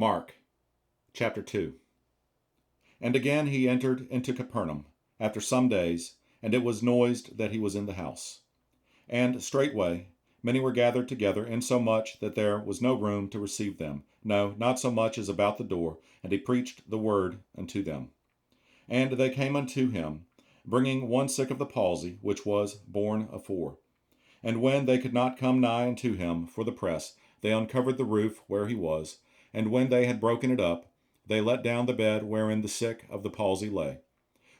Mark chapter 2. And again he entered into Capernaum after some days, and it was noised that he was in the house. And straightway many were gathered together, insomuch that there was no room to receive them, no, not so much as about the door, and he preached the word unto them. And they came unto him, bringing one sick of the palsy, which was borne afore. And when they could not come nigh unto him for the press, they uncovered the roof where he was, and when they had broken it up, they let down the bed wherein the sick of the palsy lay.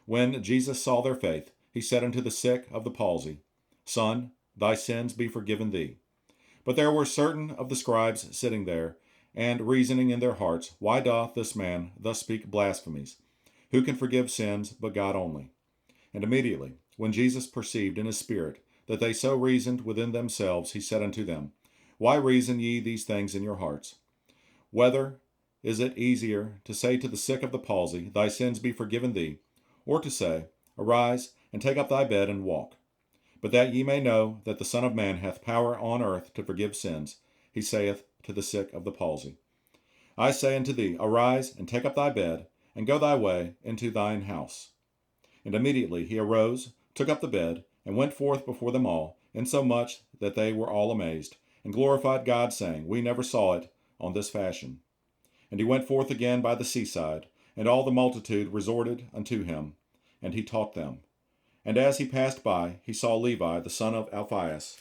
When Jesus saw their faith, he said unto the sick of the palsy, Son, thy sins be forgiven thee. But there were certain of the scribes sitting there, and reasoning in their hearts, Why doth this man thus speak blasphemies? Who can forgive sins but God only? And immediately, when Jesus perceived in his spirit that they so reasoned within themselves, he said unto them, Why reason ye these things in your hearts? Whether is it easier to say to the sick of the palsy, Thy sins be forgiven thee, or to say, Arise, and take up thy bed, and walk? But that ye may know that the Son of Man hath power on earth to forgive sins, he saith to the sick of the palsy, I say unto thee, Arise, and take up thy bed, and go thy way into thine house. And immediately he arose, took up the bed, and went forth before them all, insomuch that they were all amazed, and glorified God, saying, We never saw it on this fashion. And he went forth again by the seaside, and all the multitude resorted unto him, and he taught them. And as he passed by, he saw Levi, the son of Alphaeus,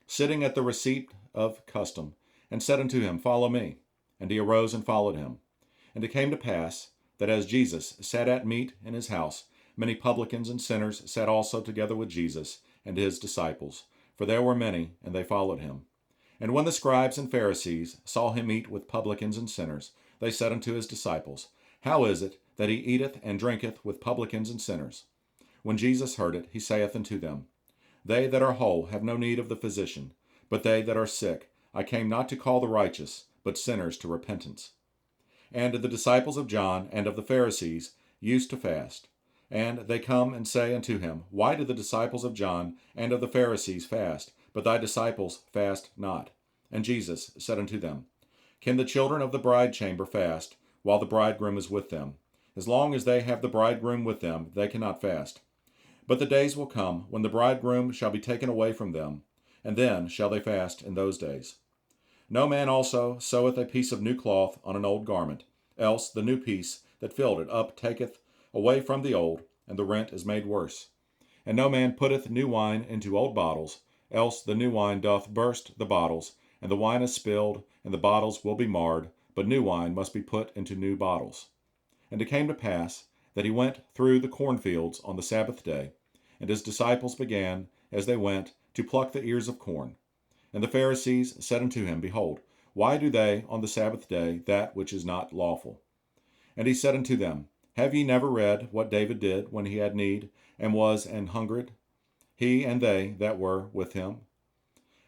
sitting at the receipt of custom, and said unto him, Follow me. And he arose and followed him. And it came to pass, that as Jesus sat at meat in his house, many publicans and sinners sat also together with Jesus and his disciples, for there were many, and they followed him. And when the scribes and Pharisees saw him eat with publicans and sinners, they said unto his disciples, How is it that he eateth and drinketh with publicans and sinners? When Jesus heard it, he saith unto them, They that are whole have no need of the physician, but they that are sick. I came not to call the righteous, but sinners to repentance. And the disciples of John and of the Pharisees used to fast. And they come and say unto him, Why do the disciples of John and of the Pharisees fast, but thy disciples fast not? And Jesus said unto them, Can the children of the bride chamber fast, while the bridegroom is with them? As long as they have the bridegroom with them, they cannot fast. But the days will come, when the bridegroom shall be taken away from them, and then shall they fast in those days. No man also seweth a piece of new cloth on an old garment, else the new piece that filled it up taketh away from the old, and the rent is made worse. And no man putteth new wine into old bottles, else the new wine doth burst the bottles, and the wine is spilled, and the bottles will be marred, but new wine must be put into new bottles. And it came to pass that he went through the cornfields on the Sabbath day, and his disciples began, as they went, to pluck the ears of corn. And the Pharisees said unto him, Behold, why do they on the Sabbath day that which is not lawful? And he said unto them, Have ye never read what David did when he had need, and was an hungered, he and they that were with him?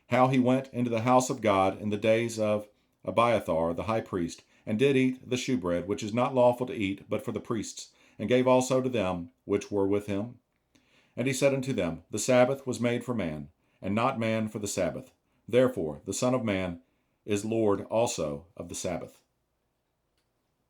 How he went into the house of God in the days of Abiathar the high priest, and did eat the shewbread, which is not lawful to eat but for the priests, and gave also to them which were with him? And he said unto them, The Sabbath was made for man, and not man for the Sabbath. Therefore the Son of Man is Lord also of the Sabbath.